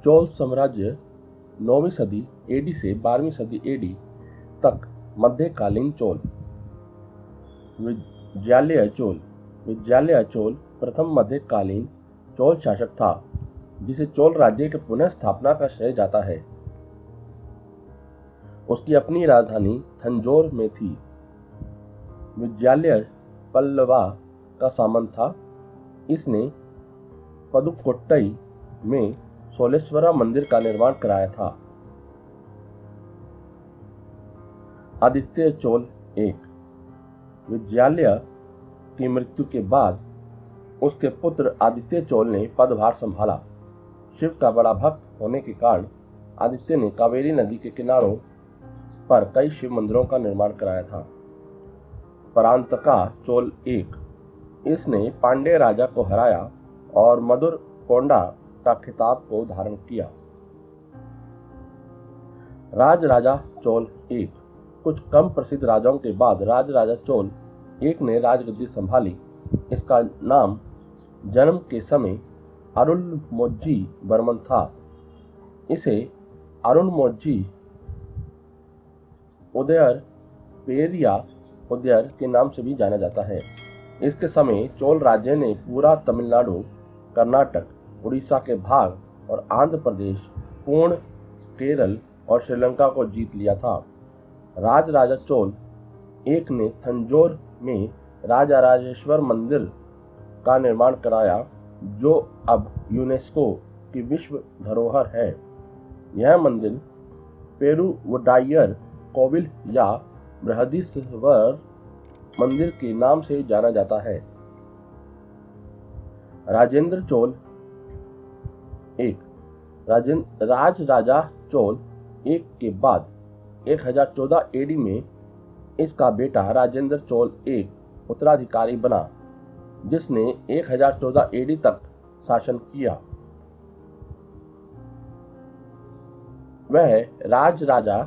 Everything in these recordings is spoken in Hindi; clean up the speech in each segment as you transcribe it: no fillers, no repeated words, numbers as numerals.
चोल साम्राज्य 9वीं सदी एडी से 12वीं सदी एडी तक मध्यकालीन चोल। विजयालय चोल प्रथम मध्यकालीन चोल शासक था जिसे चोल राज्य के पुनः स्थापना का श्रेय जाता है। उसकी अपनी राजधानी तंजौर में थी। विजयालय पल्लवा का सामंत था। इसने पदुकोट्टई में सोलेश्वरा मंदिर का निर्माण कराया था। आदित्य चोल एक। विजयालय की मृत्यु के बाद उसके पुत्र आदित्य चोल ने पदभार संभाला। शिव का बड़ा भक्त होने के कारण आदित्य ने कावेरी नदी के किनारों पर कई शिव मंदिरों का निर्माण कराया था। परांतका चोल एक। इसने पांड्य राजा को हराया और मधुर कोंडा का खिताब को धारण किया। राजा चोल एक। कुछ कम प्रसिद्ध राजाओं के बाद राजा चोल एक ने राजगद्दी संभाली। इसका नाम जन्म के समय अरुलमोझी बर्मन था। इसे अरुलमोझी उदयर पेरिया उदयर के नाम से भी जाना जाता है। इसके समय चोल राज्य ने पूरा तमिलनाडु, कर्नाटक, उड़ीसा के भाग और आंध्र प्रदेश, पूर्ण केरल और श्रीलंका को जीत लिया था। राजा चोल एक ने तंजौर में राजराजेश्वर मंदिर का निर्माण कराया जो अब यूनेस्को की विश्व धरोहर है। यह मंदिर पेरुवडायर कोविल या बृहदीश्वर मंदिर के नाम से जाना जाता है। राजेंद्र चोल एक। राजा चोल एक के बाद 1014 एडी में इसका बेटा राजेंद्र चोल एक उत्तराधिकारी बना जिसने 1014 एडी तक शासन किया। वह राजा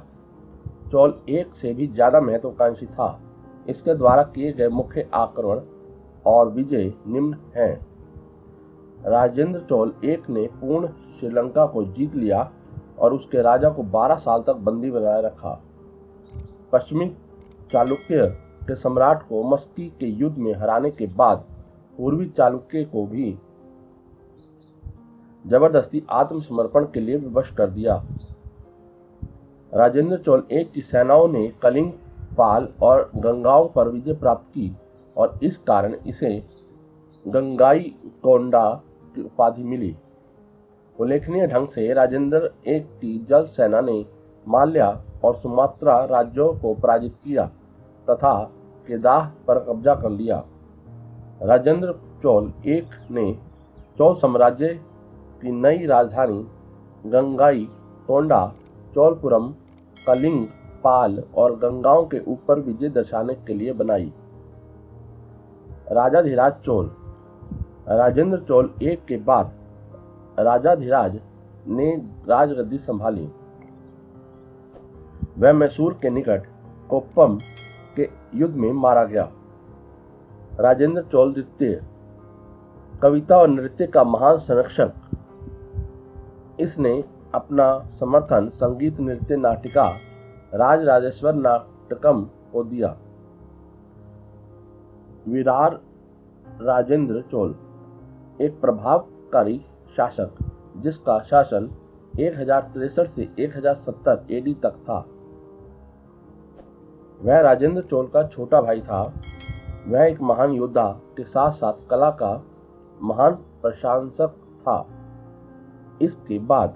चोल एक से भी ज्यादा महत्वाकांक्षी था। इसके द्वारा किए गए मुख्य आक्रमण और विजय निम्न हैं। राजेंद्र चोल एक ने पूर्ण श्रीलंका को जीत लिया और उसके राजा को 12 साल तक बंदी बनाए रखा। पश्चिमी चालुक्य के सम्राट को मस्की के युद्ध में हराने के बाद पूर्वी चालुक्य को भी जबरदस्ती आत्मसमर्पण के लिए विवश कर दिया। राजेंद्र चोल एक की सेनाओं ने कलिंग, पाल और गंगाओं पर विजय प्राप्त की और इस कारण इसे गंगाई कोंडा की उपाधि मिली। उल्लेखनीय ढंग से राजेंद्र एक की जल सेना ने माल्या और सुमात्रा राज्यों को पराजित किया तथा केदाह पर कब्जा कर लिया। राजेंद्र चोल एक ने चोल साम्राज्य की नई राजधानी गंगाई कोंडा चोलपुरम, कलिंग, पाल और गंगाओं के ऊपर विजय दर्शाने के लिए बनाई। राजाधिराज चोल। राजेंद्र चोल एक के बाद राजाधिराज ने राजगद्दी संभाली। वह मैसूर के निकट कोप्पम के युद्ध में मारा गया। राजेंद्र चोल द्वितीय कविता और नृत्य का महान संरक्षक। इसने अपना समर्थन संगीत, नृत्य, नाटिका राजराजेश्वर नाटकम को दिया। विरार राजेंद्र चोल एक प्रभावकारी शासक जिसका शासन 1063 से 1070 एडी तक था। वह राजेंद्र चोल का छोटा भाई था। वह एक महान योद्धा के साथ साथ कला का महान प्रशंसक था। इसके बाद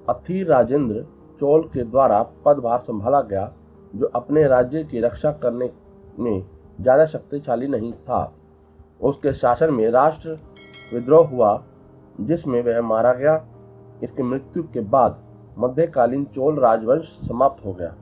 अथी राजेंद्र चोल के द्वारा पदभार संभाला गया जो अपने राज्य की रक्षा करने में ज्यादा शक्तिशाली नहीं था। उसके शासन में राष्ट्र विद्रोह हुआ जिसमें वह मारा गया। इसकी मृत्यु के बाद मध्यकालीन चोल राजवंश समाप्त हो गया।